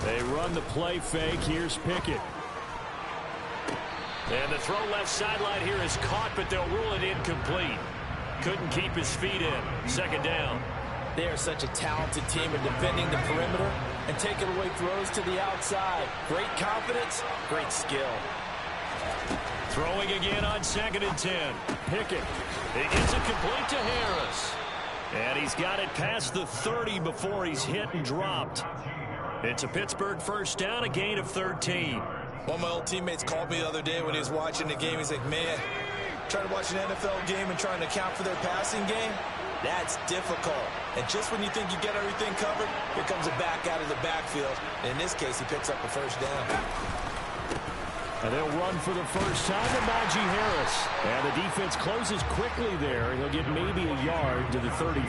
They run the play fake. Here's Pickett. And the throw left sideline here is caught, but they'll rule it incomplete. Couldn't keep his feet in. Second down. They are such a talented team in defending the perimeter and taking away throws to the outside. Great confidence, great skill. Throwing again on 2nd and 10. Pickett. He gets it complete to Harris. And he's got it past the 30 before he's hit and dropped. It's a Pittsburgh first down, a gain of 13. One of my old teammates called me the other day when he was watching the game. He's like, man, trying to watch an NFL game and trying to account for their passing game, that's difficult. And just when you think you get everything covered, here comes a back out of the backfield. And in this case, he picks up a first down. And they'll run for the first time to Najee Harris. And the defense closes quickly there. He'll get maybe a yard to the 33.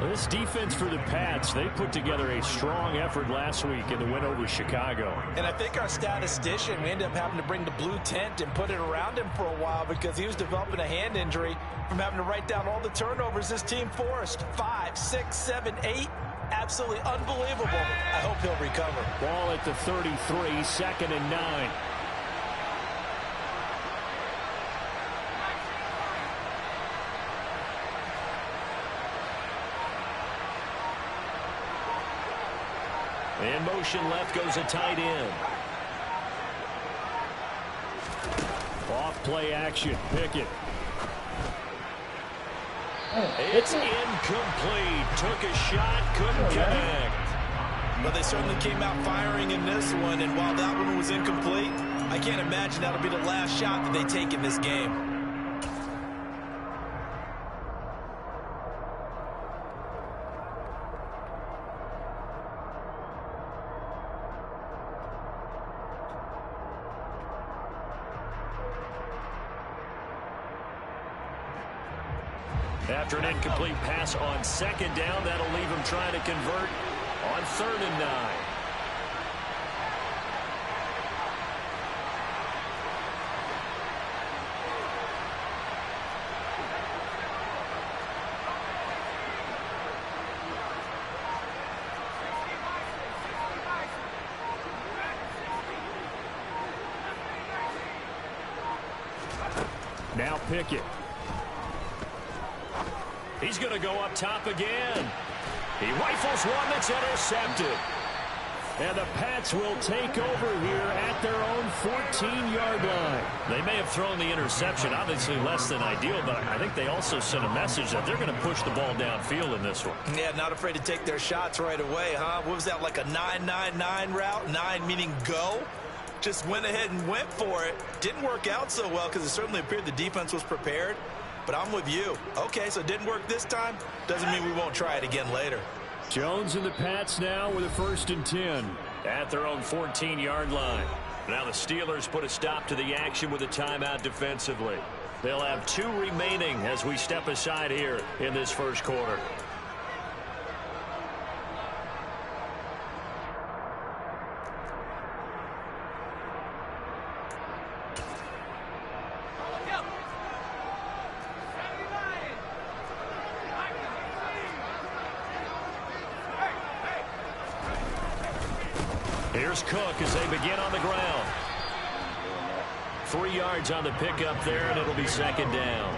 Well, this defense for the Pats, they put together a strong effort last week in the win over Chicago. And I think our statistician, we ended up having to bring the blue tent and put it around him for a while because he was developing a hand injury from having to write down all the turnovers this team forced. 5, 6, 7, 8. Absolutely unbelievable. I hope he'll recover. Ball at the 33, 2nd and 9. In motion left goes a tight end. Off play action. Pickett. It's incomplete. Took a shot, couldn't connect. But they certainly came out firing in this one, and while that one was incomplete, I can't imagine that'll be the last shot that they take in this game. After an incomplete pass on 2nd down, that'll leave him trying to convert on 3rd and 9. Now Pickett. He's going to go up top again. He rifles one that's intercepted. And the Pats will take over here at their own 14-yard line. They may have thrown the interception, obviously less than ideal, but I think they also sent a message that they're going to push the ball downfield in this one. Yeah, not afraid to take their shots right away, huh? What was that, like a 9-9-9 route? 9 meaning go? Just went ahead and went for it. Didn't work out so well because it certainly appeared the defense was prepared. But I'm with you. Okay, so it didn't work this time. Doesn't mean we won't try it again later. Jones and the Pats now with a 1st and 10 at their own 14-yard line. Now the Steelers put a stop to the action with a timeout defensively. They'll have 2 remaining as we step aside here in this first quarter. Here's Cook as they begin on the ground. 3 yards on the pickup there, and it'll be 2nd down.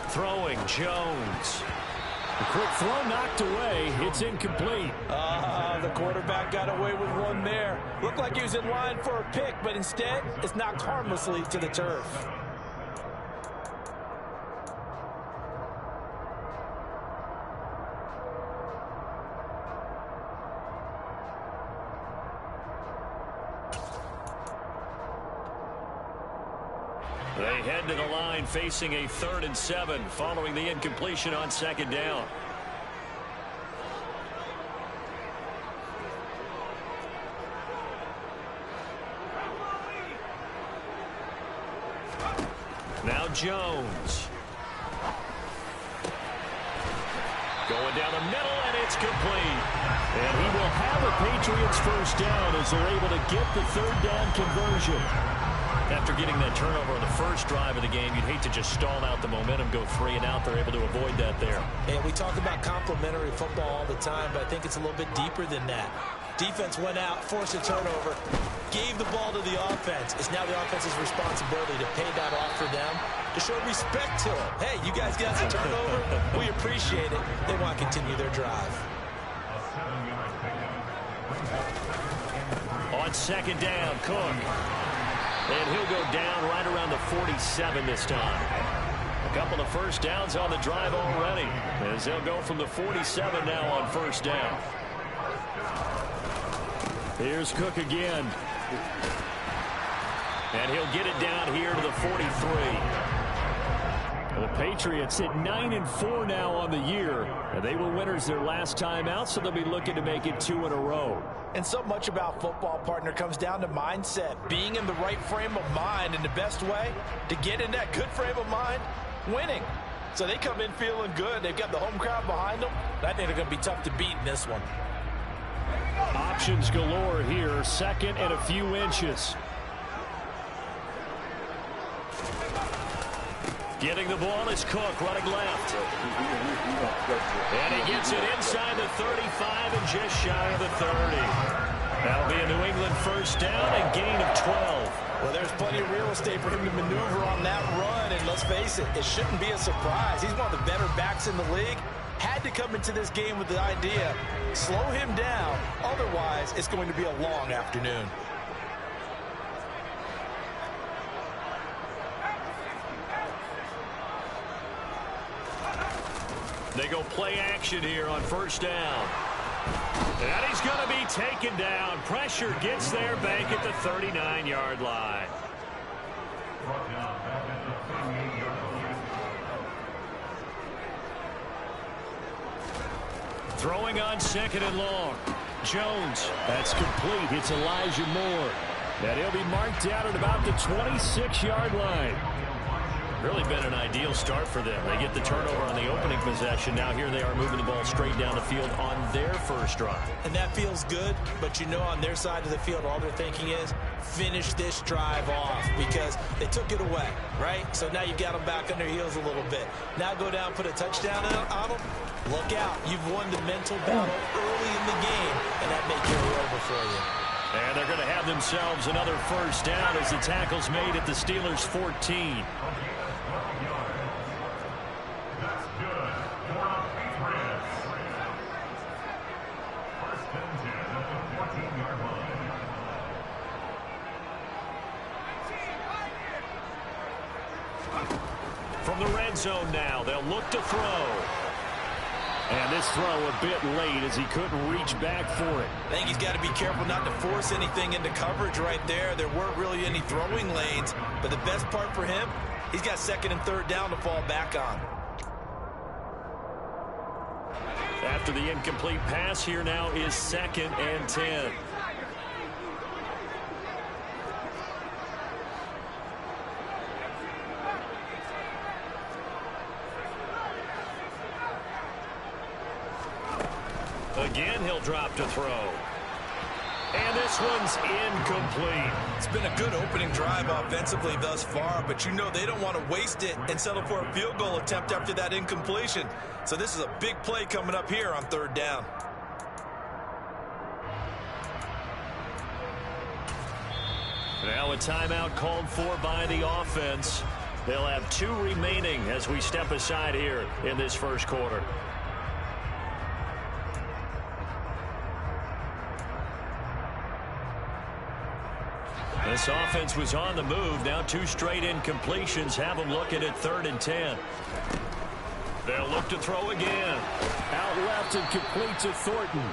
Throwing, Jones. The quick throw knocked away. It's incomplete. The quarterback got away with one there. Looked like he was in line for a pick, but instead, it's knocked harmlessly to the turf. They head to the line facing a 3rd and 7 following the incompletion on 2nd down. Now Jones. Going down the middle, and it's complete. And he will have a Patriots first down as they're able to get the 3rd down conversion. After getting that turnover on the first drive of the game, you'd hate to just stall out the momentum, go 3 and out. They're able to avoid that there. And we talk about complementary football all the time, but I think it's a little bit deeper than that. Defense went out, forced a turnover, gave the ball to the offense. It's now the offense's responsibility to pay that off for them, to show respect to them. Hey, you guys got the turnover. We appreciate it. They want to continue their drive. On 2nd down, Cook. And he'll go down right around the 47 this time. A couple of first downs on the drive already, as they'll go from the 47 now on 1st down. Here's Cook again. And he'll get it down here to the 43. The Patriots at 9-4 now on the year. And they were winners their last time out, so they'll be looking to make it 2 in a row. And so much about football, partner, comes down to mindset. Being in the right frame of mind, and the best way to get in that good frame of mind, winning. So they come in feeling good. They've got the home crowd behind them. I think they're going to be tough to beat in this one. Options galore here. 2nd and a few inches. Getting the ball is Cook, running left. And he gets it inside the 35 and just shy of the 30. That'll be a New England first down and gain of 12. Well, there's plenty of real estate for him to maneuver on that run, and let's face it, it shouldn't be a surprise. He's one of the better backs in the league. Had to come into this game with the idea, slow him down, otherwise it's going to be a long afternoon. They go play action here on 1st down. And he's going to be taken down. Pressure gets there, back at the 39-yard line. Throwing on 2nd and long. Jones, that's complete. It's Elijah Moore. And he'll be marked out at about the 26-yard line. Really been an ideal start for them. They get the turnover on the opening possession. Now here they are moving the ball straight down the field on their first drive. And that feels good, but you know on their side of the field all they're thinking is finish this drive off because they took it away, right? So now you got them back on their heels a little bit. Now go down, put a touchdown on them. Look out. You've won the mental battle early in the game, and that may carry over for you. And they're going to have themselves another first down as the tackle's made at the Steelers' 14. From the red zone now, they'll look to throw. And this throw a bit late as he couldn't reach back for it. I think he's got to be careful not to force anything into coverage right there. There weren't really any throwing lanes, but the best part for him, he's got 2nd and 3rd down to fall back on. After the incomplete pass, here now is 2nd and 10. Again, he'll drop to throw. And this one's incomplete. It's been a good opening drive offensively thus far, but you know they don't want to waste it and settle for a field goal attempt after that incompletion. So this is a big play coming up here on 3rd down. Now a timeout called for by the offense. They'll have 2 remaining as we step aside here in this first quarter. This offense was on the move. Now 2 straight incompletions have them looking at 3rd and 10. They'll look to throw again. Out left and complete to Thornton.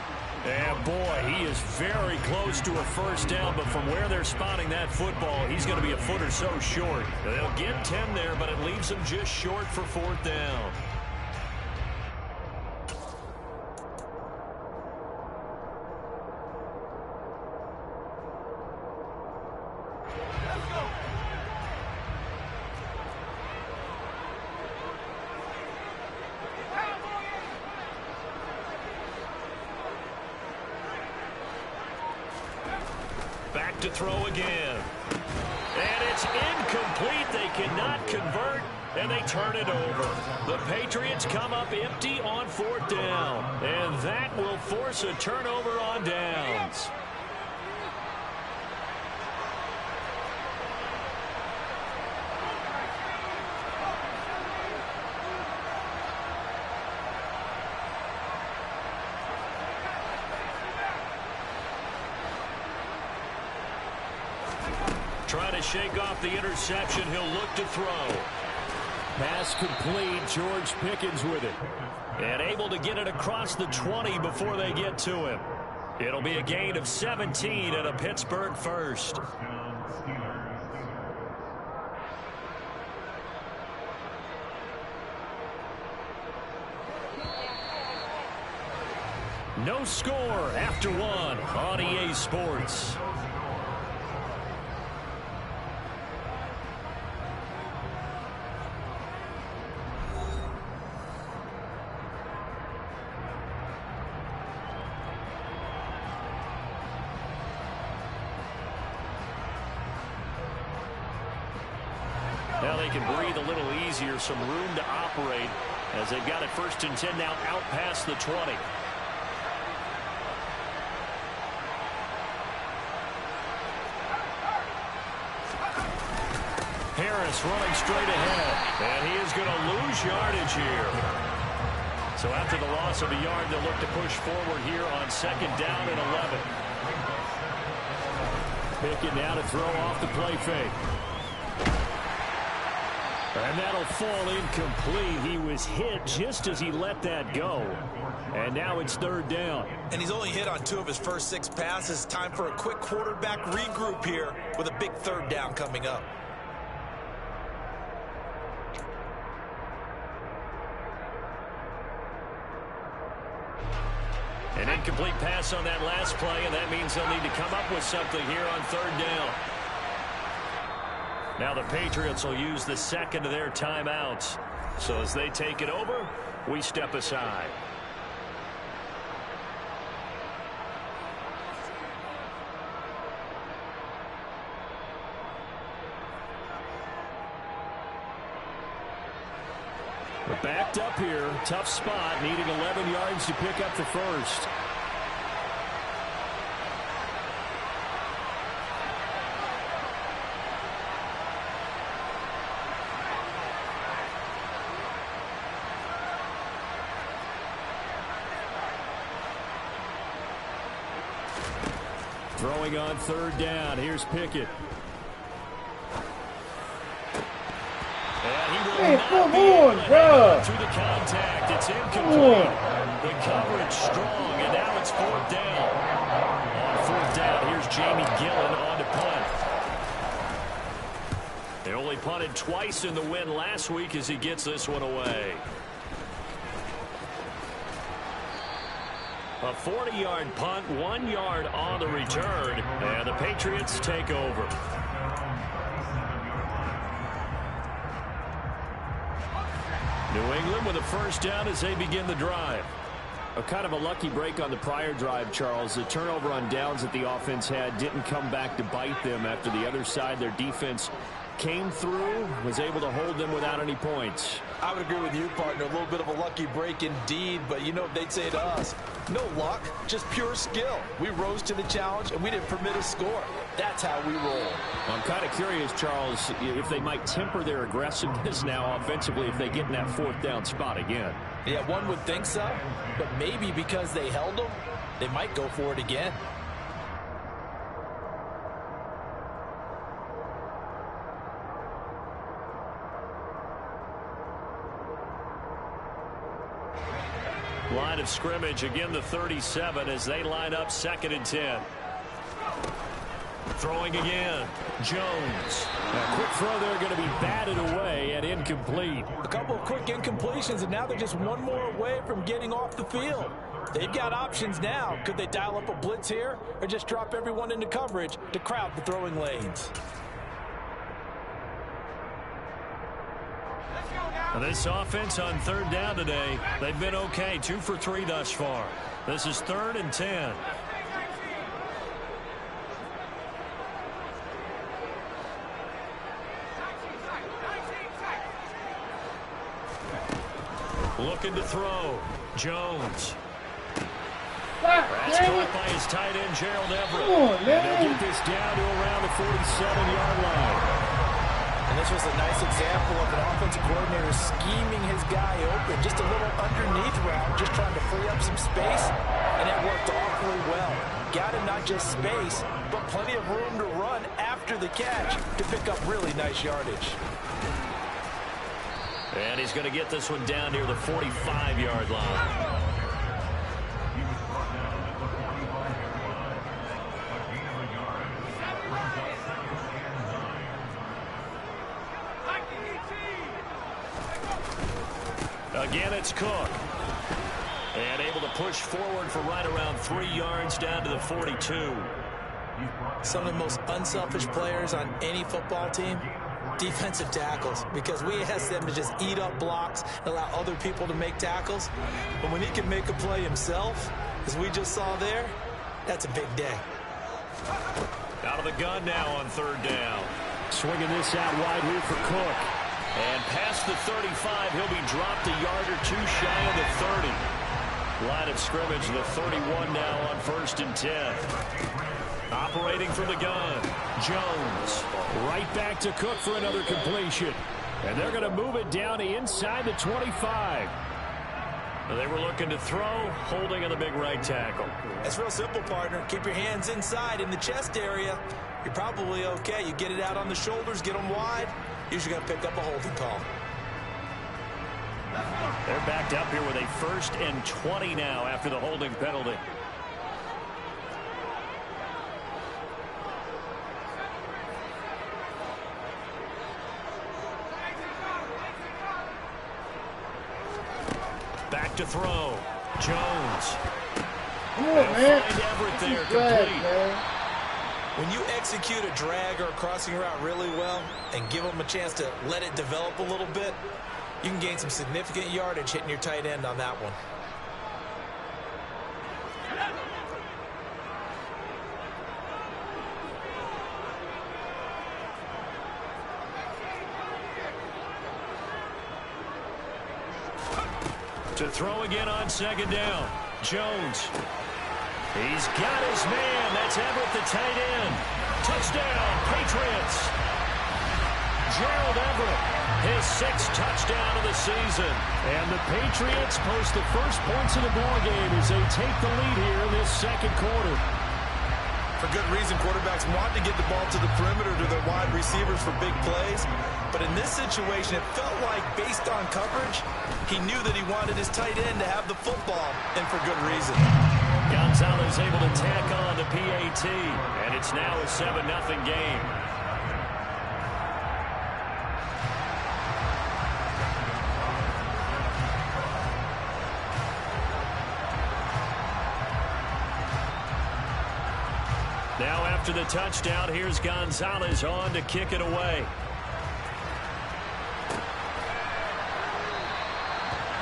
And boy, he is very close to a first down, but from where they're spotting that football, he's going to be a foot or so short. They'll get 10 there, but it leaves them just short for fourth down. Back to throw again. And it's incomplete. They cannot convert, and they turn it over. The Patriots come up empty on fourth down, and that will force a turnover on downs. Trying to shake off the interception. He'll look to throw. Pass complete. George Pickens with it. And able to get it across the 20 before they get to him. It'll be a gain of 17 and a Pittsburgh first. No score after one on EA Sports. Now they can breathe a little easier, some room to operate as they've got it first and 10 now out past the 20. Harris running straight ahead, and he is going to lose yardage here. So after the loss of a yard, they'll look to push forward here on second down and 11. Pickett now to throw off the play fake. And that'll fall incomplete. He was hit just as he let that go. And now it's third down. And he's only hit on 2 of his first 6 passes. Time for a quick quarterback regroup here with a big third down coming up. An incomplete pass on that last play, and that means they'll need to come up with something here on third down. Now the Patriots will use the second of their timeouts. So as they take it over, we step aside. We're backed up here. Tough spot, needing 11 yards to pick up the first. Throwing on third down. Here's Pickett. And he will not be able to hang through the contact. It's incomplete. The coverage strong, and now it's fourth down. On fourth down, here's Jamie Gillen on to punt. They only punted twice in the win last week as he gets this one away. A 40-yard punt, 1 yard on the return, and the Patriots take over. New England with a first down as they begin the drive. A kind of a lucky break on the prior drive, Charles. The turnover on downs that the offense had didn't come back to bite them after the other side. Their defense came through, was able to hold them without any points. I would agree with you, partner. A little bit of a lucky break indeed, but you know what they'd say to us? No luck, just pure skill. We rose to the challenge, and we didn't permit a score. That's how we roll. I'm kind of curious, Charles, if they might temper their aggressiveness now offensively if they get in that fourth down spot again. Yeah, one would think so, but maybe because they held them, they might go for it again. Line of scrimmage, again the 37 as they line up 2nd and 10. Throwing again. Jones. A quick throw there going to be batted away and incomplete. A couple of quick incompletions, and now they're just one more away from getting off the field. They've got options now. Could they dial up a blitz here or just drop everyone into coverage to crowd the throwing lanes? This offense on 3rd down today, they've been okay. 2 for 3 thus far. This is 3rd and 10. Looking to throw. Jones. That's caught by his tight end, Gerald Everett. And they'll get this down to around the 47-yard line. And this was a nice example of an offensive coordinator scheming his guy open. Just a little underneath route, just trying to free up some space. And it worked awfully well. Got him not just space, but plenty of room to run after the catch to pick up really nice yardage. And he's going to get this one down near the 45-yard line. Again, it's Cook. And able to push forward for right around 3 yards down to the 42. Some of the most unselfish players on any football team, defensive tackles, because we ask them to just eat up blocks and allow other people to make tackles. But when he can make a play himself, as we just saw there, that's a big day. Out of the gun now on 3rd down. Swinging this out wide here for Cook. And past the 35, he'll be dropped a yard or 2 shy of the 30. Line of scrimmage, the 31 now on 1st and 10. Operating from the gun, Jones. Right back to Cook for another completion. And they're going to move it down to inside the 25. They were looking to throw, holding on the big right tackle. It's real simple, partner. Keep your hands inside in the chest area. You're probably okay. You get it out on the shoulders, get them wide. Usually going to pick up a holding call. They're backed up here with a 1st and 20 now after the holding penalty. Back to throw. Jones. Find Everett there, complete. When you execute a drag or a crossing route really well and give them a chance to let it develop a little bit, you can gain some significant yardage hitting your tight end on that one. To throw again on 2nd down. Jones. He's got his man. That's Everett, the tight end. Touchdown, Patriots. Gerald Everett, his 6th touchdown of the season. And the Patriots post the first points of the ballgame as they take the lead here in this 2nd quarter. For good reason, quarterbacks want to get the ball to the perimeter to their wide receivers for big plays. But in this situation, it felt like, based on coverage, he knew that he wanted his tight end to have the football, and for good reason. Gonzalez able to tack on the PAT, and it's now a 7-0 game. Now after the touchdown, here's Gonzalez on to kick it away.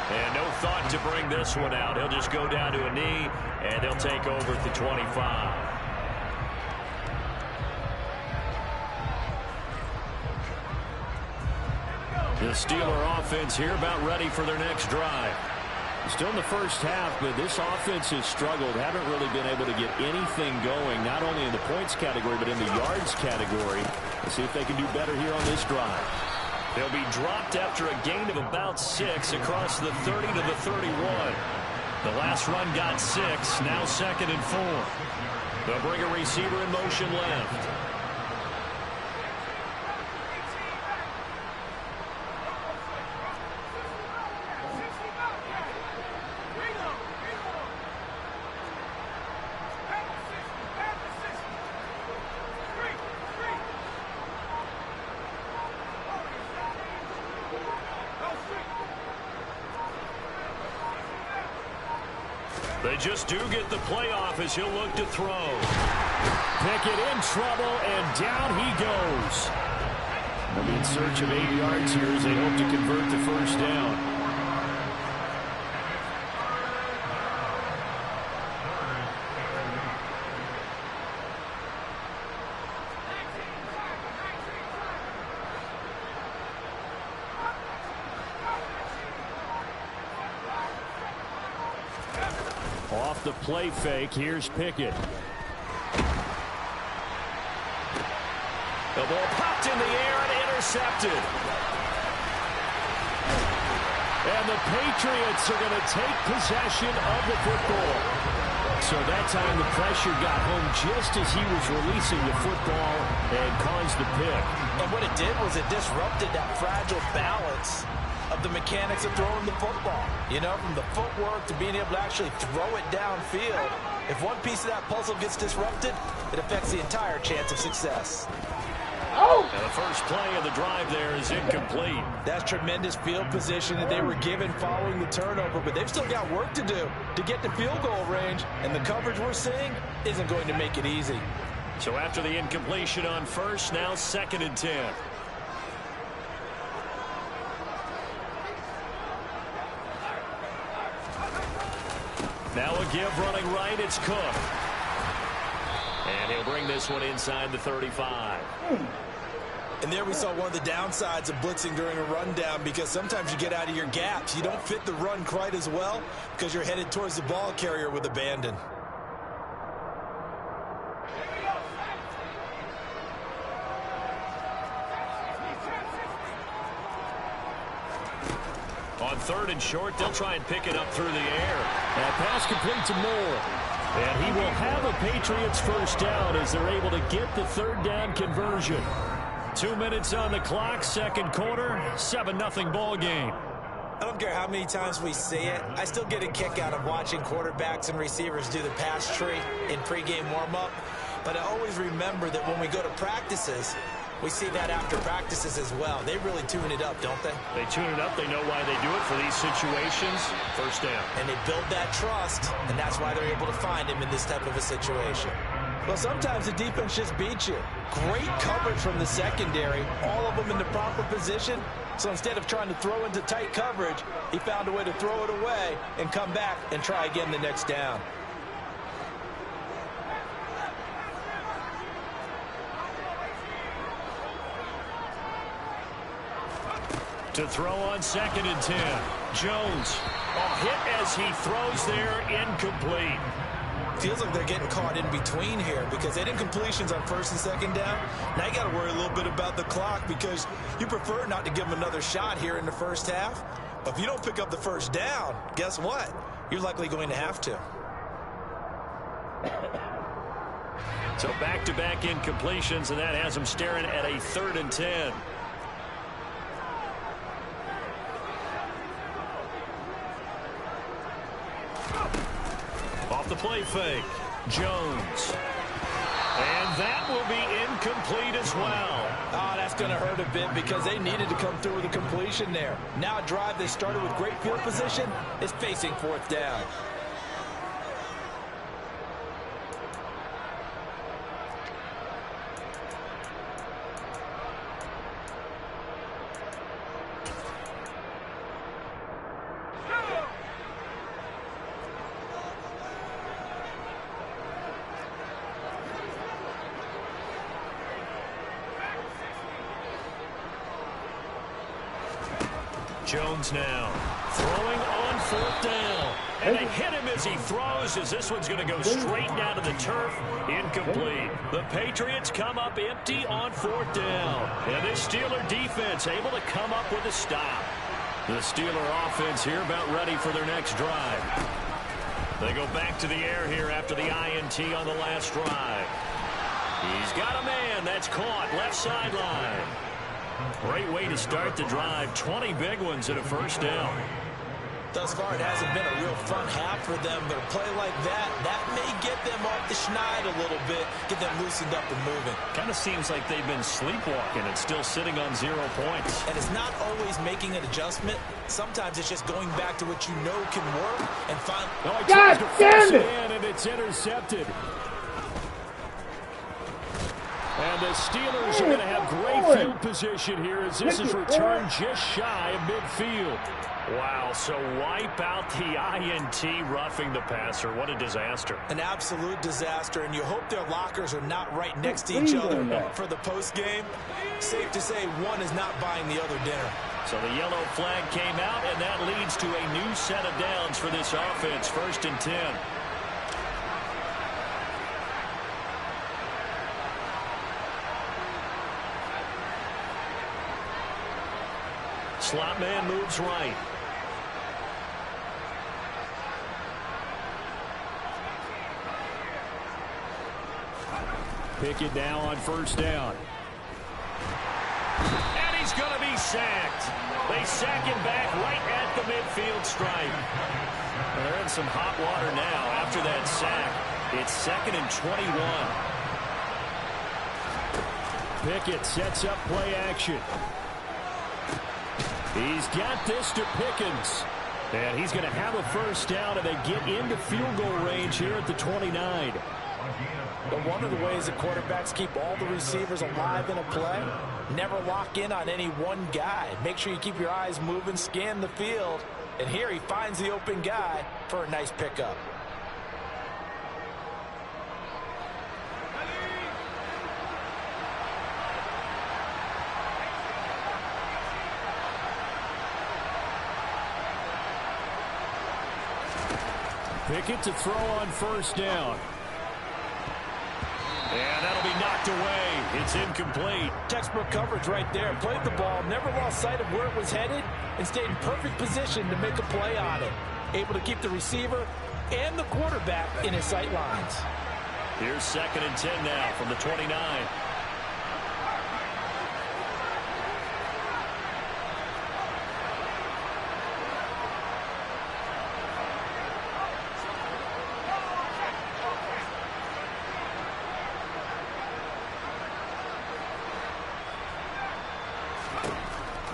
And no thought to bring this one out. He'll just go down to a knee, and they'll take over at the 25. The Steeler offense here about ready for their next drive. Still in the first half, but this offense has struggled. Haven't really been able to get anything going, not only in the points category, but in the yards category. Let's see if they can do better here on this drive. They'll be dropped after a gain of about 6 across the 30 to the 31. The last run got 6, now 2nd and 4. They'll bring a receiver in motion left. they just do get the playoff as he'll look to throw. Pickett in trouble, and down he goes. They'll be in search of 8 yards here as they hope to convert the first down. Off the play fake, here's Pickett. The ball popped in the air and intercepted. And the Patriots are going to take possession of the football. So that time the pressure got home just as he was releasing the football and caused the pick. And what it did was it disrupted that fragile balance of the mechanics of throwing the football. You know, from the footwork to being able to actually throw it downfield. If one piece of that puzzle gets disrupted, it affects the entire chance of success. And the first play of the drive there is incomplete. That's tremendous field position that they were given following the turnover, but they've still got work to do to get to field goal range, and the coverage we're seeing isn't going to make it easy. So after the incompletion on first, now 2nd and 10. Now a give running right, it's Cook. And he'll bring this one inside the 35. And there we saw one of the downsides of blitzing during a rundown, because sometimes you get out of your gaps. You don't fit the run quite as well because you're headed towards the ball carrier with abandon. On 3rd and short, they'll try and pick it up through the air. That pass complete to Moore. And he will have a Patriots first down as they're able to get the 3rd down conversion. 2 minutes on the clock, 2nd quarter, 7-0 ball game. I don't care how many times we see it. I still get a kick out of watching quarterbacks and receivers do the pass tree in pregame warm-up. But I always remember that when we go to practices, we see that after practices as well. They really tune it up, don't they? They tune it up. They know why they do it for these situations. First down. And they build that trust, and that's why they're able to find him in this type of a situation. Well, sometimes the defense just beats you. Great coverage from the secondary, all of them in the proper position. So instead of trying to throw into tight coverage, he found a way to throw it away and come back and try again the next down. To throw on 2nd and 10. Jones. A hit as he throws there, incomplete. Feels like they're getting caught in between here because they did incompletions on 1st and 2nd down. Now you got to worry a little bit about the clock because you prefer not to give them another shot here in the first half. But if you don't pick up the first down, guess what? You're likely going to have to. So back-to-back incompletions, and that has them staring at a 3rd and 10. Off the play fake, Jones. And that will be incomplete as well. Oh, that's going to hurt a bit because they needed to come through with a completion there. Now a drive they started with great field position is facing 4th down. Jones now throwing on 4th down. And they hit him as he throws, as this one's going to go straight down to the turf. Incomplete. The Patriots come up empty on 4th down. And this Steeler defense able to come up with a stop. The Steeler offense here about ready for their next drive. They go back to the air here after the INT on the last drive. He's got a man that's caught left sideline. Great way to start the drive. 20 big ones at a first down. Thus far, it hasn't been a real fun half for them, but a play like that may get them off the schneid a little bit, get them loosened up and moving. Kind of seems like they've been sleepwalking and still sitting on 0 points. And it's not always making an adjustment. Sometimes it's just going back to what you know can work and find. Oh, he tries to force it in, and it's intercepted. And the Steelers are going to have great field position here as this is returned just shy of midfield. Wow, so wipe out the INT roughing the passer. What a disaster. An absolute disaster, and you hope their lockers are not right next to each other for the post game. Safe to say one is not buying the other dinner. So the yellow flag came out, and that leads to a new set of downs for this offense. 1st and 10. Slot man moves right. Pickett now on 1st down. And he's going to be sacked. They sack him back right at the midfield stripe. They're in some hot water now after that sack. It's 2nd and 21. Pickett sets up play action. He's got this to Pickens. And he's going to have a 1st down, and they get into field goal range here at the 29. But one of the ways that quarterbacks keep all the receivers alive in a play, never lock in on any one guy. Make sure you keep your eyes moving, scan the field. And here he finds the open guy for a nice pickup. Pickett to throw on 1st down. And that'll be knocked away. It's incomplete. Textbook coverage right there. Played the ball, never lost sight of where it was headed, and stayed in perfect position to make a play on it. Able to keep the receiver and the quarterback in his sight lines. Here's 2nd and 10 now from the 29.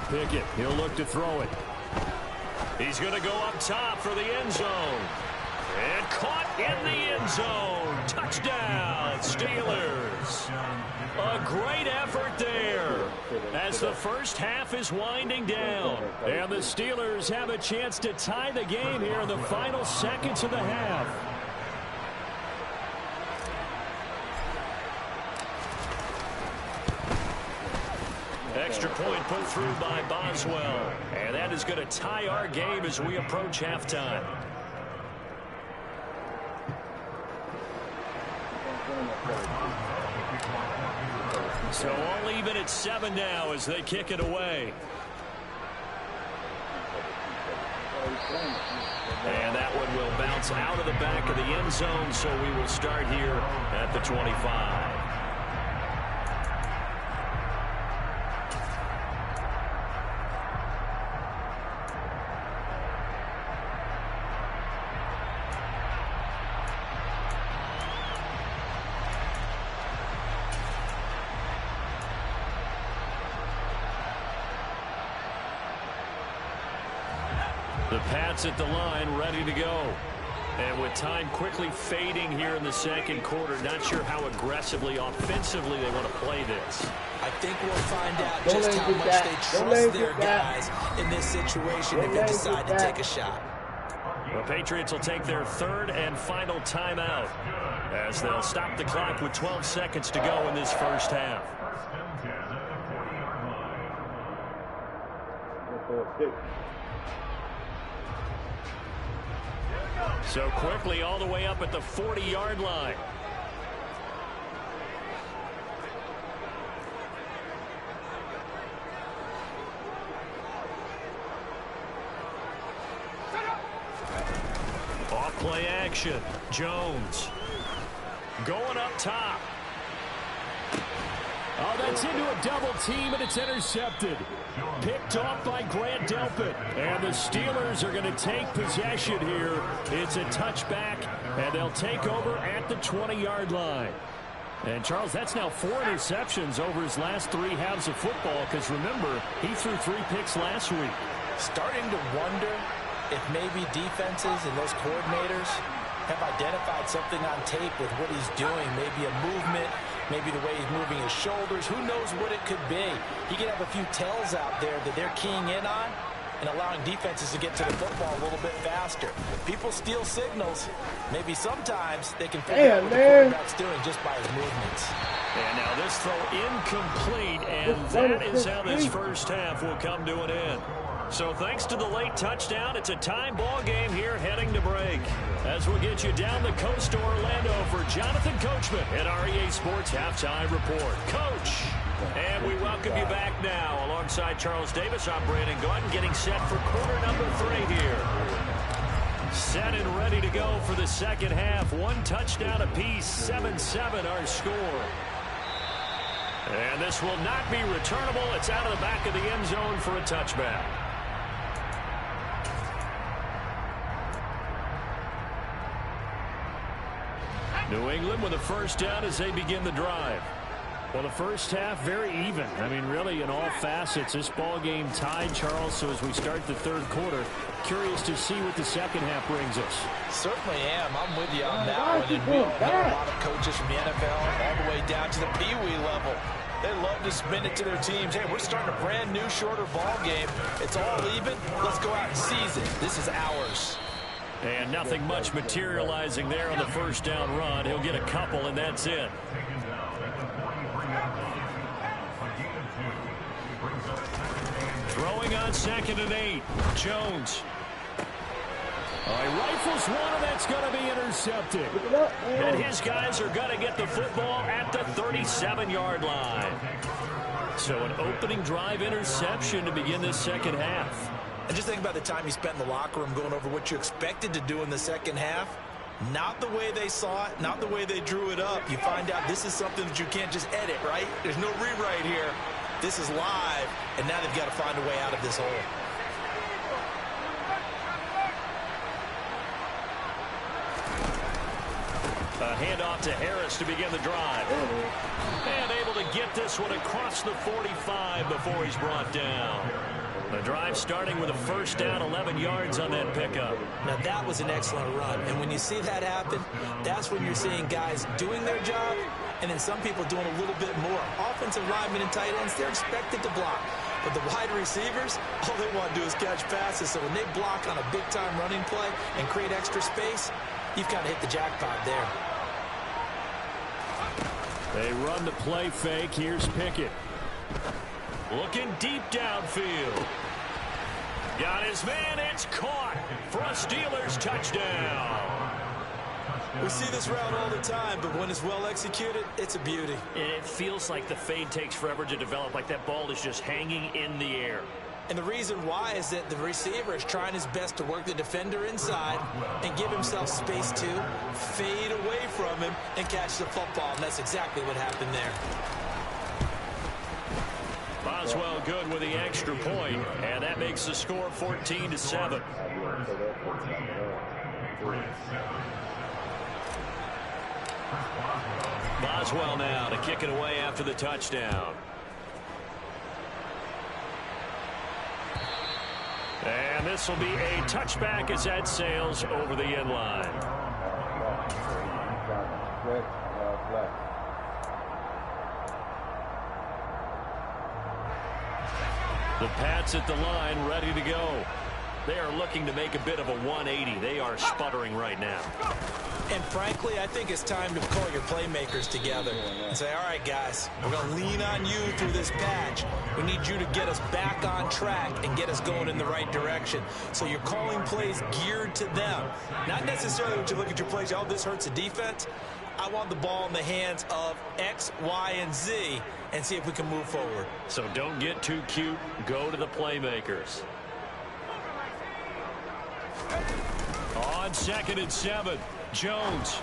Pickett, he'll look to throw it. He's going to go up top for the end zone. And caught in the end zone. Touchdown, Steelers. A great effort there as the 1st half is winding down. And the Steelers have a chance to tie the game here in the final seconds of the half. Extra point put through by Boswell. And that is going to tie our game as we approach halftime. So all even at 7 now as they kick it away. And that one will bounce out of the back of the end zone, so we will start here at the 25. The Pats at the line, ready to go. And with time quickly fading here in the 2nd quarter, not sure how aggressively, offensively they want to play this. I think we'll find out just how much they trust their guys in this situation if they decide to take a shot. The Patriots will take their 3rd and final timeout as they'll stop the clock with 12 seconds to go in this 1st half. So quickly all the way up at the 40-yard line. Off play action. Jones going up top. Oh, that's into a double team, and it's intercepted. Picked off by Grant Delpit. And the Steelers are going to take possession here. It's a touchback, and they'll take over at the 20-yard line. And, Charles, that's now 4 interceptions over his last 3 halves of football, because, remember, he threw 3 picks last week. Starting to wonder if maybe defenses and those coordinators have identified something on tape with what he's doing. Maybe a movement, maybe the way he's moving his shoulders. Who knows what it could be? He could have a few tells out there that they're keying in on and allowing defenses to get to the football a little bit faster. People steal signals. Maybe sometimes they can figure out what the quarterback's doing just by his movements. And now this throw incomplete, and that is how this first half will come to an end. So thanks to the late touchdown, it's a time ball game here heading to break. As we'll get you down the coast to Orlando for Jonathan Coachman at our EA Sports Halftime Report. Coach, and we welcome you back now. Alongside Charles Davis, I'm Brandon Gunn, getting set for quarter number 3 here. Set and ready to go for the second half. 1 touchdown apiece, 7-7 our score. And this will not be returnable. It's out of the back of the end zone for a touchback. New England with a first down as they begin the drive. Well, the first half, very even. I mean, really, in all facets, this ball game tied, Charles. So as we start the third quarter, curious to see what the second half brings us. Certainly am. I'm with you on that one. And we all know a lot of coaches from the NFL all the way down to the Pee-wee level. They love to spin it to their teams. Hey, we're starting a brand new, shorter ball game. It's all even. Let's go out and seize it. This is ours. And nothing much materializing there on the first down run. He'll get a couple, and that's it. Throwing on 2nd and 8. Jones. All right, rifles one, and that's going to be intercepted. And his guys are going to get the football at the 37-yard line. So an opening drive interception to begin this second half. And just think about the time you spent in the locker room going over what you expected to do in the second half. Not the way they saw it, not the way they drew it up. You find out this is something that you can't just edit, right? There's no rewrite here. This is live, and now they've got to find a way out of this hole. A handoff to Harris to begin the drive. And able to get this one across the 45 before he's brought down. The drive starting with a first down, 11 yards on that pickup. Now, that was an excellent run. And when you see that happen, that's when you're seeing guys doing their job and then some people doing a little bit more. Offensive linemen and tight ends, they're expected to block. But the wide receivers, all they want to do is catch passes. So when they block on a big-time running play and create extra space, you've kind of hit the jackpot there. They run the play fake. Here's Pickett. Looking deep downfield. Got his man. It's caught for a Steelers touchdown. We see this route all the time, but when it's well executed, it's a beauty. It feels like the fade takes forever to develop, like that ball is just hanging in the air. And the reason why is that the receiver is trying his best to work the defender inside and give himself space to fade away from him and catch the football. And that's exactly what happened there. Boswell good with the extra point, and that makes the score 14-7. Boswell now to kick it away after the touchdown. And this will be a touchback as that sails over the end line. The Pats at the line ready to go. They are looking to make a bit of a 180. They are sputtering right now. And frankly, I think it's time to call your playmakers together and say, all right, guys, we're going to lean on you through this patch. We need you to get us back on track and get us going in the right direction. So you're calling plays geared to them. Not necessarily when you look at your plays, oh, this hurts the defense. I want the ball in the hands of X, Y, and Z and see if we can move forward. So don't get too cute. Go to the playmakers. On 2nd and 7, Jones.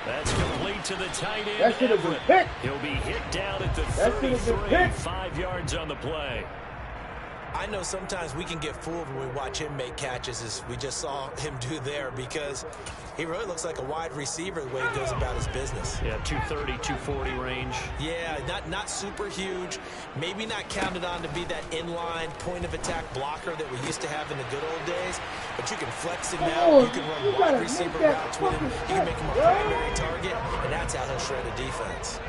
That's complete to the tight end. That should have been picked. He'll be hit down at the 33, 5 yards on the play. I know sometimes we can get fooled when we watch him make catches, as we just saw him do there, because he really looks like a wide receiver the way he goes about his business. Yeah, 230, 240 range. Yeah, not super huge. Maybe not counted on to be that inline point-of-attack blocker that we used to have in the good old days, but you can flex him out. You can run wide receiver routes with him. You can make him a primary target, and that's how he'll shred a defense.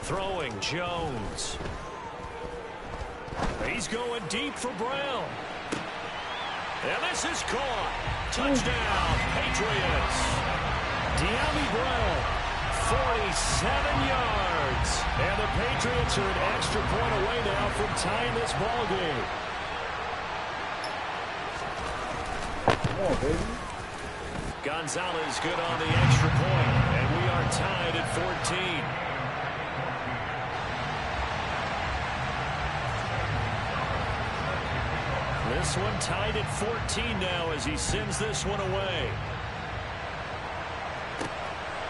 Throwing Jones. He's going deep for Brown. And this is caught. Touchdown, Patriots. De'Ami Brown, 47 yards. And the Patriots are an extra point away now from tying this ball game. Come on, baby. Gonzalez good on the extra point. And we are tied at 14. This one tied at 14 now as he sends this one away.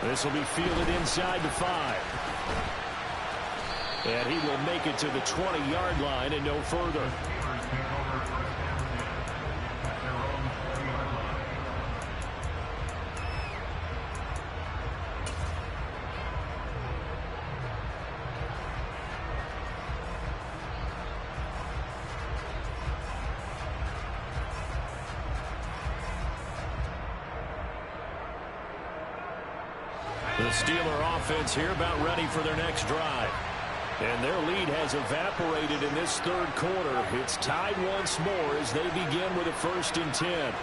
This will be fielded inside the 5. And he will make it to the 20-yard line and no further. The Steeler offense here about ready for their next drive. And their lead has evaporated in this third quarter. It's tied once more as they begin with a 1st and 10.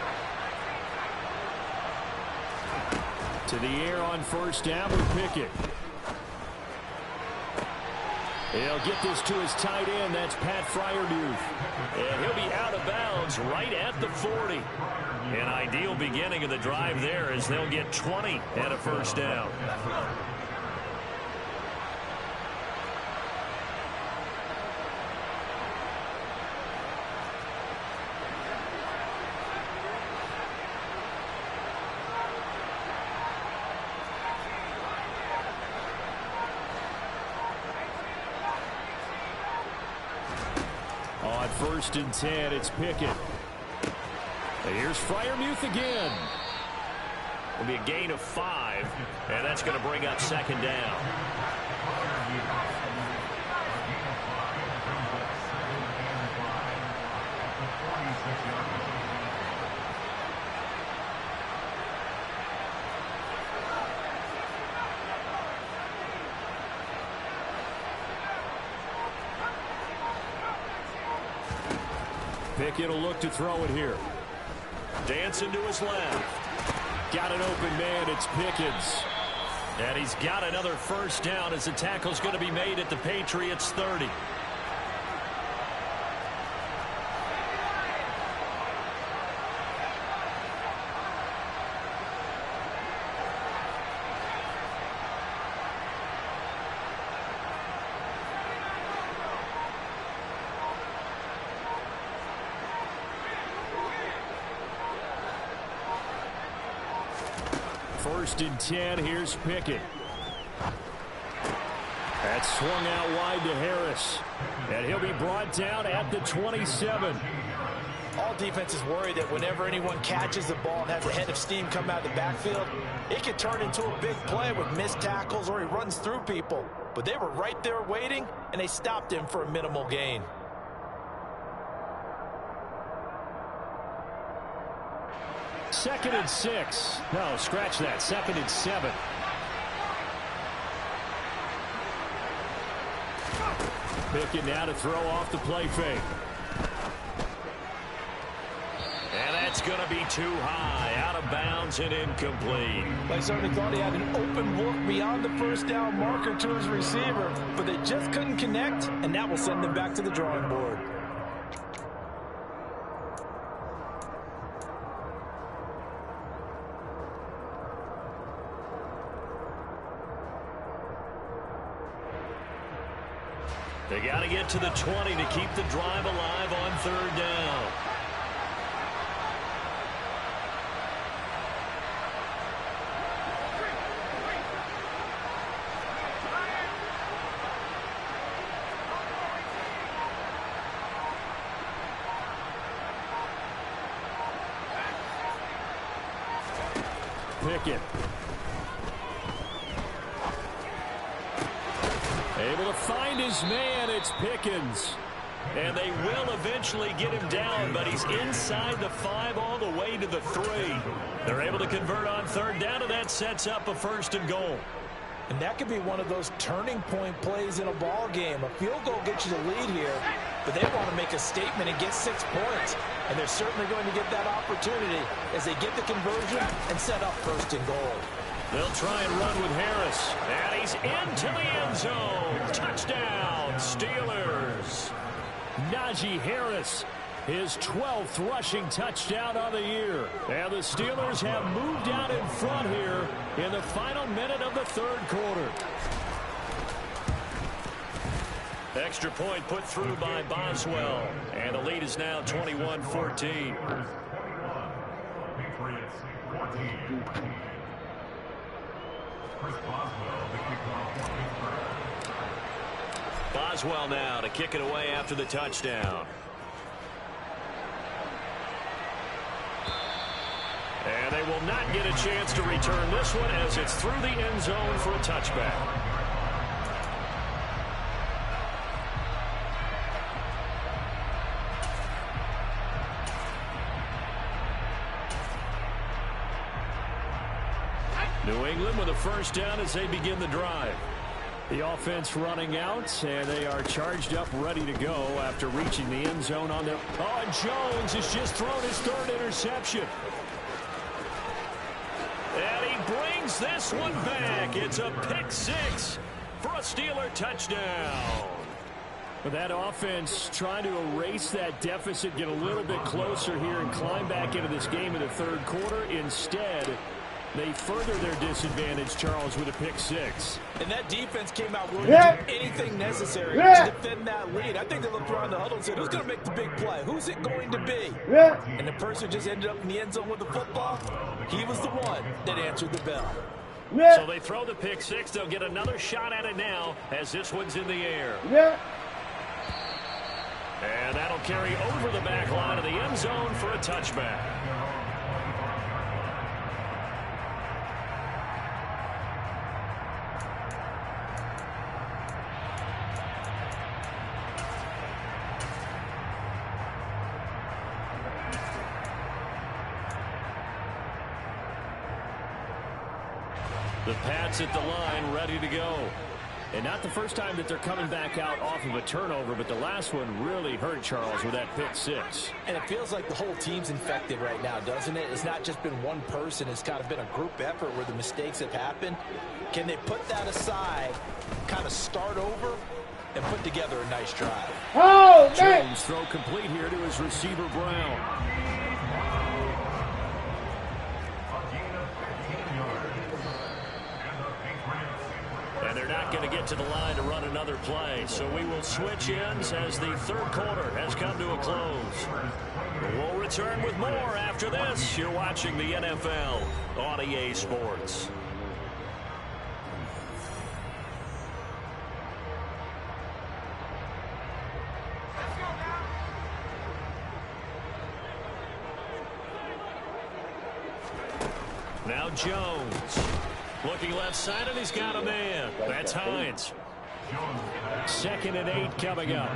To the air on 1st down with Pickett. He'll get this to his tight end. That's Pat Freiermuth. And he'll be out of bounds right at the 40. An ideal beginning of the drive there as they'll get 20 and a 1st down. On 1st and 10, it's Pickett. And here's Freiermuth again. It'll be a gain of 5, and that's going to bring up 2nd down. Pickett will look to throw it here. Dancing to his left. Got an open man. It's Pickens. And he's got another 1st down as the tackle's going to be made at the Patriots 30. First and 10, here's Pickett. That's swung out wide to Harris. And he'll be brought down at the 27. All defenses worry that whenever anyone catches the ball and has a head of steam come out of the backfield, it can turn into a big play with missed tackles or he runs through people. But they were right there waiting, and they stopped him for a minimal gain. Second and 6. No, scratch that. 2nd and 7. Pickett now to throw off the play fake. And that's going to be too high. Out of bounds and incomplete. They certainly thought he had an open look beyond the 1st down marker to his receiver, but they just couldn't connect, and that will send them back to the drawing board. They got to get to the 20 to keep the drive alive on 3rd down. Pickett. Able to find his man. It's Pickens. And they will eventually get him down, but he's inside the 5 all the way to the 3. They're able to convert on third down, and that sets up a 1st and goal. And that could be one of those turning point plays in a ball game. A field goal gets you the lead here, but they want to make a statement and get 6 points. And they're certainly going to get that opportunity as they get the conversion and set up 1st and goal. They'll try and run with Harris. And he's into the end zone. Touchdown, Steelers. Najee Harris, his 12th rushing touchdown on the year. And the Steelers have moved out in front here in the final minute of the 3rd quarter. Extra point put through by Boswell. And the lead is now 21-14. Boswell now to kick it away after the touchdown. And they will not get a chance to return this one as it's through the end zone for a touchback. New England with a 1st down as they begin the drive. The offense running out, and they are charged up, ready to go after reaching the end zone on their... Oh, and Jones has just thrown his 3rd interception. And he brings this one back. It's a pick 6 for a Steeler touchdown. But that offense trying to erase that deficit, get a little bit closer here and climb back into this game in the 3rd quarter. Instead, they further their disadvantage, Charles, with a pick 6. And that defense came out willing to do anything necessary to defend that lead. I think they looked around the huddle and said, who's going to make the big play? Who's it going to be? And the person who just ended up in the end zone with the football, he was the one that answered the bell. So they throw the pick 6. They'll get another shot at it now as this one's in the air. And that'll carry over the back line of the end zone for a touchback. The Pats at the line, ready to go. And not the first time that they're coming back out off of a turnover, but the last one really hurt Charles with that pick 6. And it feels like the whole team's infected right now, doesn't it? It's not just been one person. It's kind of been a group effort where the mistakes have happened. Can they put that aside, kind of start over, and put together a nice drive? Oh, man! Jones throw complete here to his receiver, Brown. And they're not going to get to the line to run another play. So we will switch ends as the 3rd quarter has come to a close. We'll return with more after this. You're watching the NFL on EA Sports. Now Jones. Looking left side, and he's got a man. That's Hines. 2nd and 8 coming up.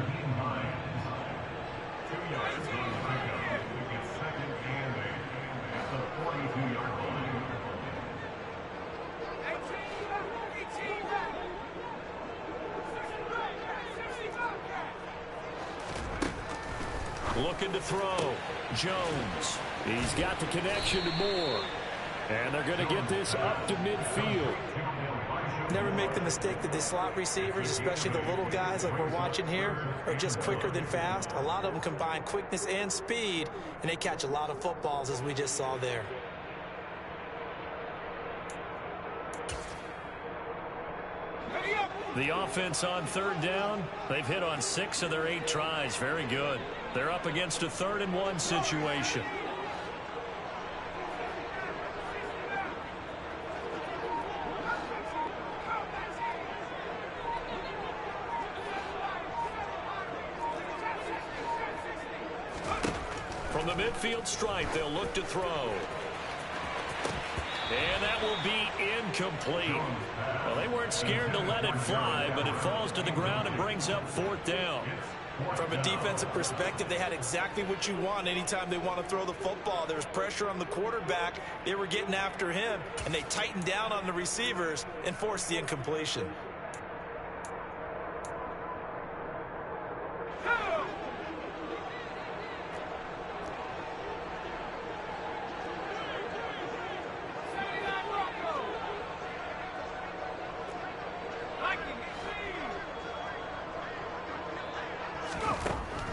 Looking to throw. Jones. He's got the connection to Moore. And they're going to get this up to midfield. Never make the mistake that the slot receivers, especially the little guys like we're watching here, are just quicker than fast. A lot of them combine quickness and speed, and they catch a lot of footballs, as we just saw there. The offense on 3rd down, they've hit on 6 of their 8 tries. Very good. They're up against a 3rd and 1 situation. From the midfield stripe, they'll look to throw. And that will be incomplete. Well, they weren't scared to let it fly, but it falls to the ground and brings up 4th down. From a defensive perspective, they had exactly what you want anytime they want to throw the football. There was pressure on the quarterback. They were getting after him, and they tightened down on the receivers and forced the incompletion.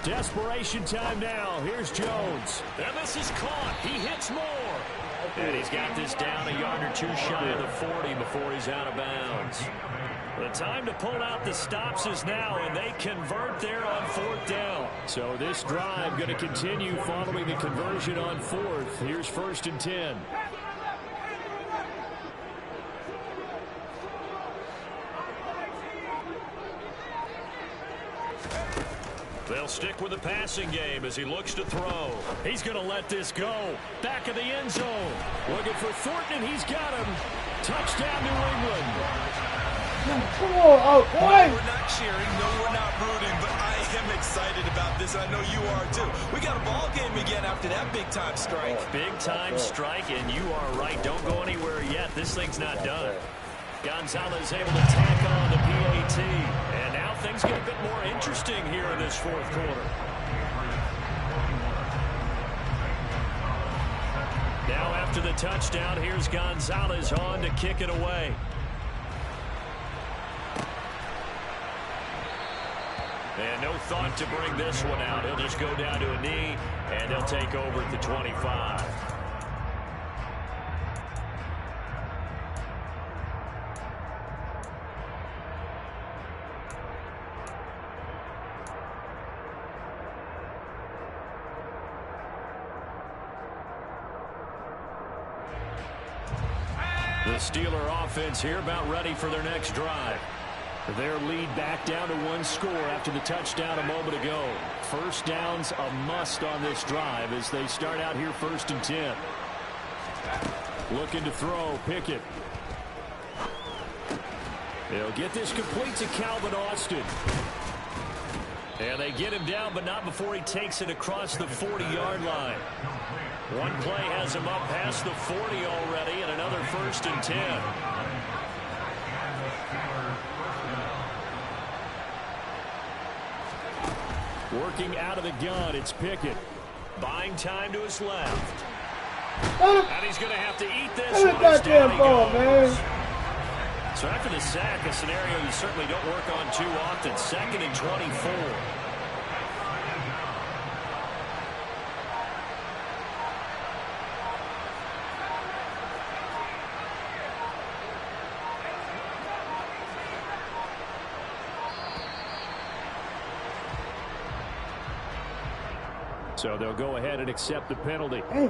Desperation time now. Here's Jones. And this is caught. He hits more. And he's got this down a yard or two shy of the 40 before he's out of bounds. The time to pull out the stops is now, and they convert there on 4th down. So this drive going to continue following the conversion on 4th. Here's 1st and 10. They'll stick with the passing game as he looks to throw. He's going to let this go. Back of the end zone. Looking for Thornton, and he's got him. Touchdown, New England. Come on, out, boy. No, we're not cheering. No, we're not rooting, but I am excited about this. I know you are, too. We got a ball game again after that big-time strike. Big-time strike, and you are right. Don't go anywhere yet. This thing's not done. Gonzalez able to tack on the PAT. And now things get a bit more interesting here in this 4th quarter. Now after the touchdown, here's Gonzalez on to kick it away. And no thought to bring this one out. He'll just go down to a knee, and he'll take over at the 25. The Steeler offense here about ready for their next drive. Their lead back down to 1 score after the touchdown a moment ago. 1st down's a must on this drive as they start out here 1st and 10. Looking to throw, Pickett. They'll get this complete to Calvin Austin. And they get him down, but not before he takes it across the 40-yard line. One play has him up past the 40 already, and another 1st and 10. Working out of the gun, it's Pickett. Buying time to his left. And he's going to have to eat this one. Goddamn ball, man. So after the sack, a scenario you certainly don't work on too often. 2nd and 24. So they'll go ahead and accept the penalty. Hey.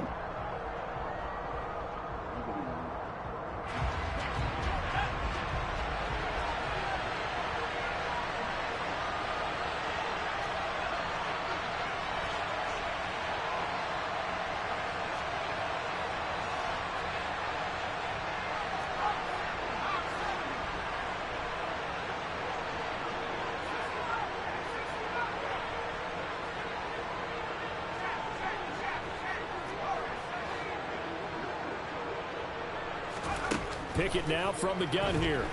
Pickett now from the gun here.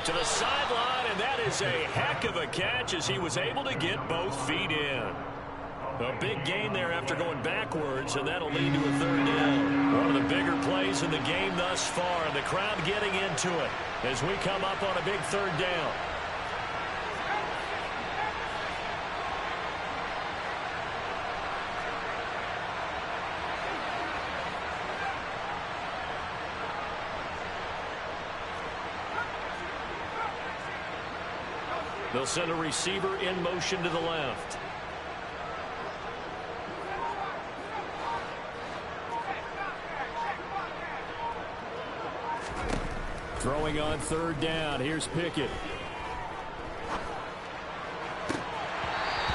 To the sideline, and that is a heck of a catch as he was able to get both feet in. A big gain there after going backwards, and that'll lead to a 3rd down. One of the bigger plays in the game thus far, and the crowd getting into it as we come up on a big 3rd down. They'll send a receiver in motion to the left. Throwing on 3rd down. Here's Pickett.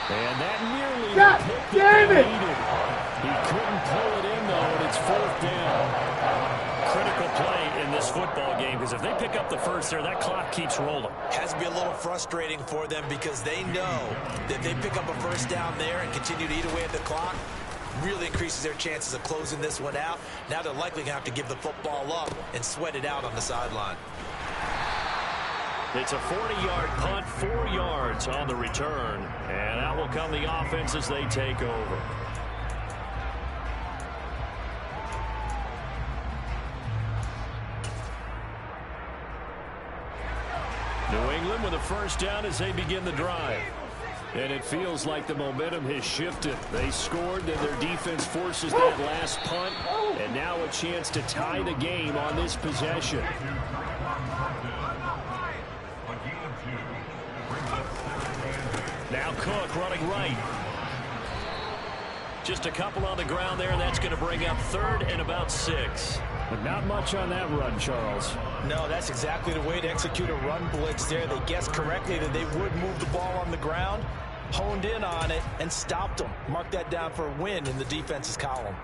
And that nearly God damn it! He couldn't pull it in, though, and it's 4th down. Critical play in this football game, because if they pick up the first there, that clock keeps rolling. Has to be a little frustrating for them because they know that if they pick up a first down there and continue to eat away at the clock, really increases their chances of closing this one out. Now they're likely going to have to give the football up and sweat it out on the sideline. It's a 40-yard punt, 4 yards on the return, and out will come the offense as they take over. New England with a first down as they begin the drive. And it feels like the momentum has shifted. They scored, then their defense forces that last punt, and now a chance to tie the game on this possession. Now Cook running right. Just a couple on the ground there. That's going to bring up 3rd and about 6. But not much on that run, Charles. No, that's exactly the way to execute a run blitz there. They guessed correctly that they would move the ball on the ground, honed in on it, and stopped them. Mark that down for a win in the defense's column.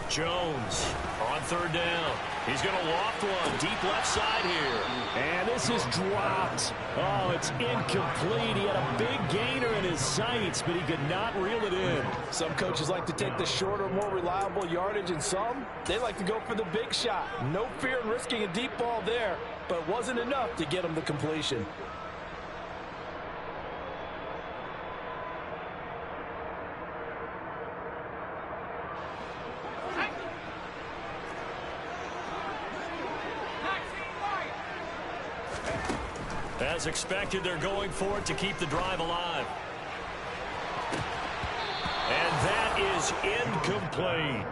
Jones on 3rd down. He's going to loft one deep left side here. And this is dropped. Oh, it's incomplete. He had a big gainer in his sights, but he could not reel it in. Some coaches like to take the shorter, more reliable yardage, and some, they like to go for the big shot. No fear in risking a deep ball there, but it wasn't enough to get him the completion. As expected, they're going for it to keep the drive alive. And that is incomplete.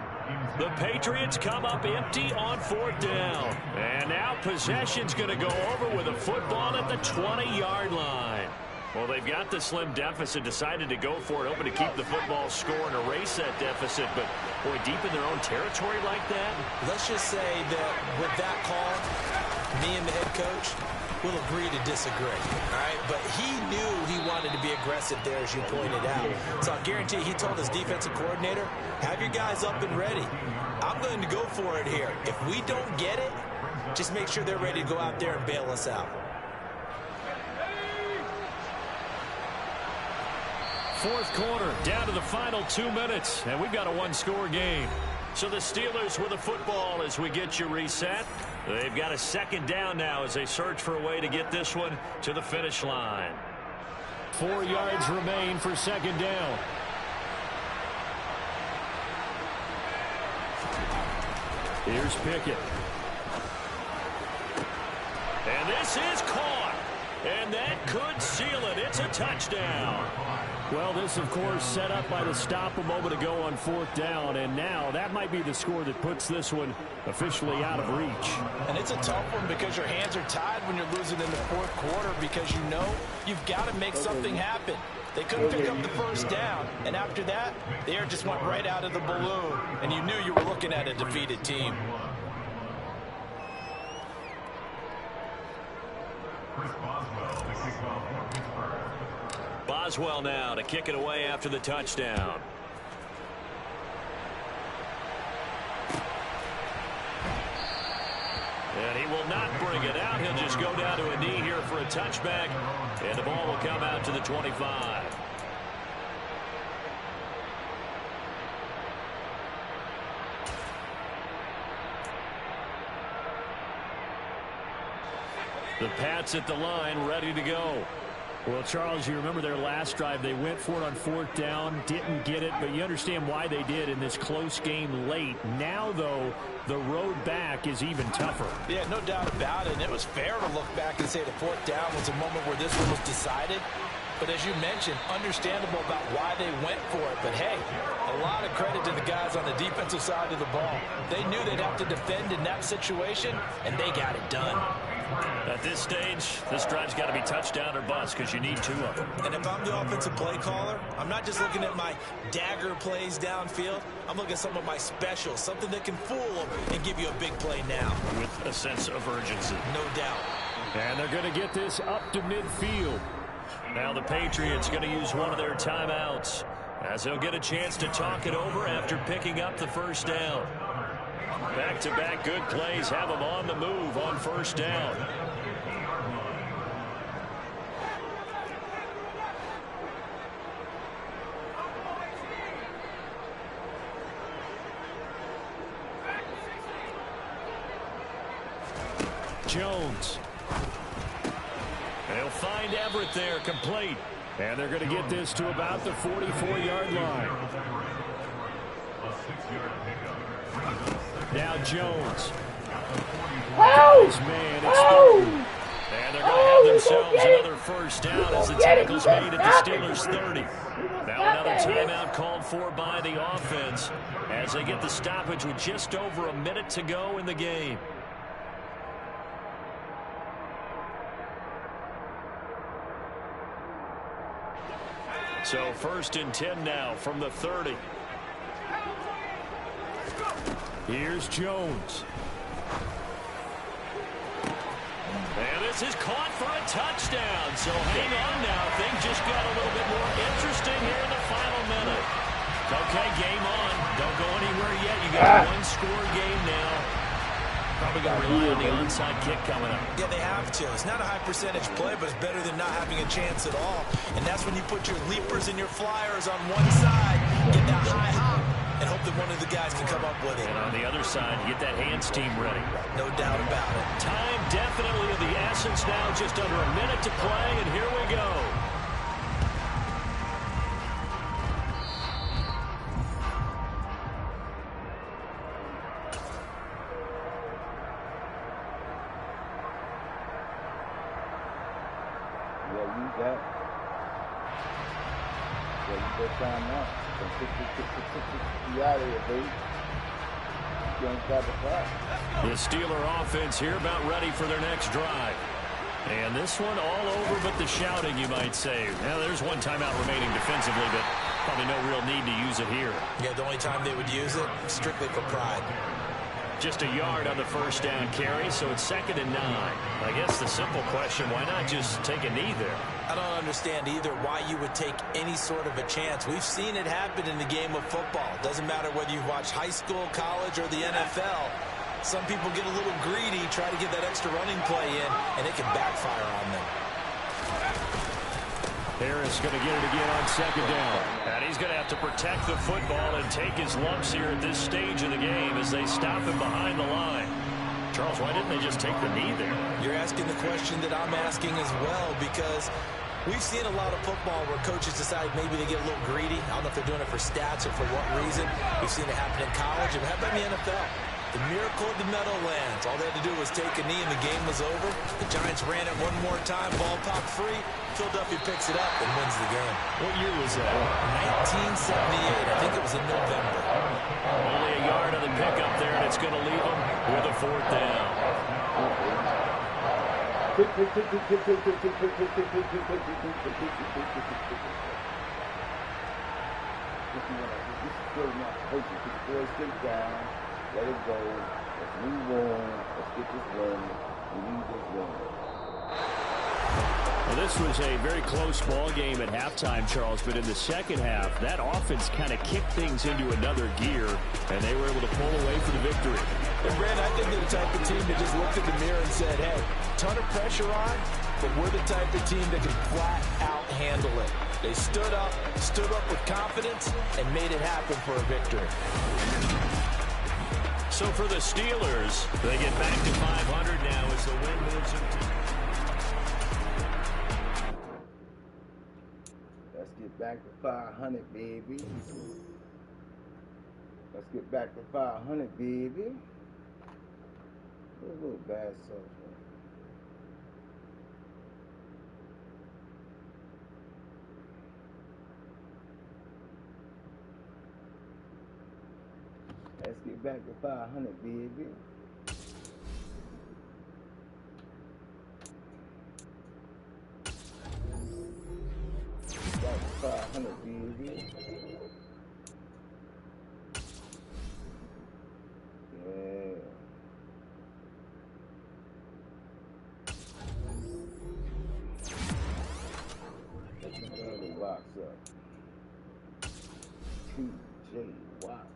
The Patriots come up empty on 4th down. And now possession's going to go over with a football at the 20-yard line. Well, they've got the slim deficit, decided to go for it, hoping to keep the football score and erase that deficit. But, boy, deep in their own territory like that. Let's just say that with that call, me and the head coach will agree to disagree, all right? But he knew he wanted to be aggressive there, as you pointed out. So I guarantee he told his defensive coordinator, have your guys up and ready. I'm going to go for it here. If we don't get it, just make sure they're ready to go out there and bail us out. 4th quarter, down to the final 2 minutes, and we've got a 1-score game. So the Steelers with the football as we get you reset. They've got a 2nd down now as they search for a way to get this one to the finish line. 4 yards remain for 2nd down. Here's Pickett. And this is caught. And that could seal it. It's a touchdown. Well, this, of course, set up by the stop a moment ago on 4th down, and now that might be the score that puts this one officially out of reach. And it's a tough one because your hands are tied when you're losing in the 4th quarter because you know you've got to make something happen. They couldn't pick up the first down, and after that, the air just went right out of the balloon, and you knew you were looking at a defeated team. Boswell now to kick it away after the touchdown. And he will not bring it out. He'll just go down to a knee here for a touchback. And the ball will come out to the 25. The Pats at the line, ready to go. Well, Charles, you remember their last drive. They went for it on 4th down, didn't get it, but you understand why they did in this close game late. Now, though, the road back is even tougher. Yeah, no doubt about it. And it was fair to look back and say the 4th down was a moment where this one was decided. But as you mentioned, understandable about why they went for it. But, hey, a lot of credit to the guys on the defensive side of the ball. They knew they'd have to defend in that situation, and they got it done. At this stage, this drive's got to be touchdown or bust because you need 2 of them. And if I'm the offensive play caller, I'm not just looking at my dagger plays downfield. I'm looking at some of my specials, something that can fool them and give you a big play now. With a sense of urgency. No doubt. And they're going to get this up to midfield. Now the Patriots going to use one of their timeouts as they'll get a chance to talk it over after picking up the first down. Back-to-back good plays have them on the move on first down. Jones. They'll find Everett there, complete. And they're going to get this to about the 44-yard line. Now Jones. Nice man. And they're going to have themselves another first down as the tackle's made at the Steelers' 30. Now another timeout called for by the offense as they get the stoppage with just over a minute to go in the game. So 1st and 10 now from the 30. Here's Jones. And this is caught for a touchdown. So hang on now. Things just got a little bit more interesting here in the final minute. Okay, game on. Don't go anywhere yet. You got a one-score game now. Probably going to rely on the onside kick coming up. Yeah, they have to. It's not a high-percentage play, but it's better than not having a chance at all. And that's when you put your leapers and your flyers on one side, get that high hop, and hope that one of the guys can come up with it. And on the other side, get that hands team ready. No doubt about it. Time definitely of the essence now. Just under a minute to play, and here we go. The Steeler offense here about ready for their next drive. And this one all over but the shouting, you might say. Now, there's one timeout remaining defensively, but probably no real need to use it here. Yeah, the only time they would use it, strictly for pride. Just a yard on the first down carry, so it's 2nd and 9. I guess the simple question, why not just take a knee there? I don't understand either why you would take any sort of a chance. We've seen it happen in the game of football. Doesn't matter whether you've watched high school, college, or the NFL. Some people get a little greedy, try to get that extra running play in, and it can backfire on them. Harris going to get it again on 2nd down. And he's going to have to protect the football and take his lumps here at this stage of the game as they stop him behind the line. Charles, why didn't they just take the knee there? You're asking the question that I'm asking as well, because we've seen a lot of football where coaches decide maybe they get a little greedy. I don't know if they're doing it for stats or for what reason. We've seen it happen in college, and how about in the NFL? The miracle of the Meadowlands. All they had to do was take a knee and the game was over. The Giants ran it one more time. Ball popped free. Philadelphia picks it up and wins the game. What year was that? 1978. I think it was in November. Only a yard on the pickup there, and it's going to leave them with a 4th down. Let it go. Let's move on. Let's get this win. We need this win. Well, this was a very close ball game at halftime, Charles, but in the second half, that offense kind of kicked things into another gear, and they were able to pull away for the victory. And, Brand, I think they're the type of team that just looked in the mirror and said, hey, ton of pressure on, but we're the type of team that can flat out handle it. They stood up with confidence, and made it happen for a victory. So for the Steelers, they get back to 500 now as the win moves them to... Let's get back to 500, baby. Let's get back to 500, baby. A little bad stuff. 500. Let's get back to 500, baby. Back to 500, baby. Yeah. Let's get the box up. TJ Watt.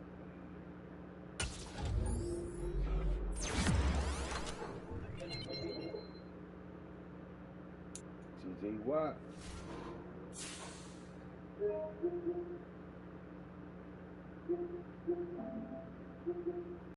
TJ Watt.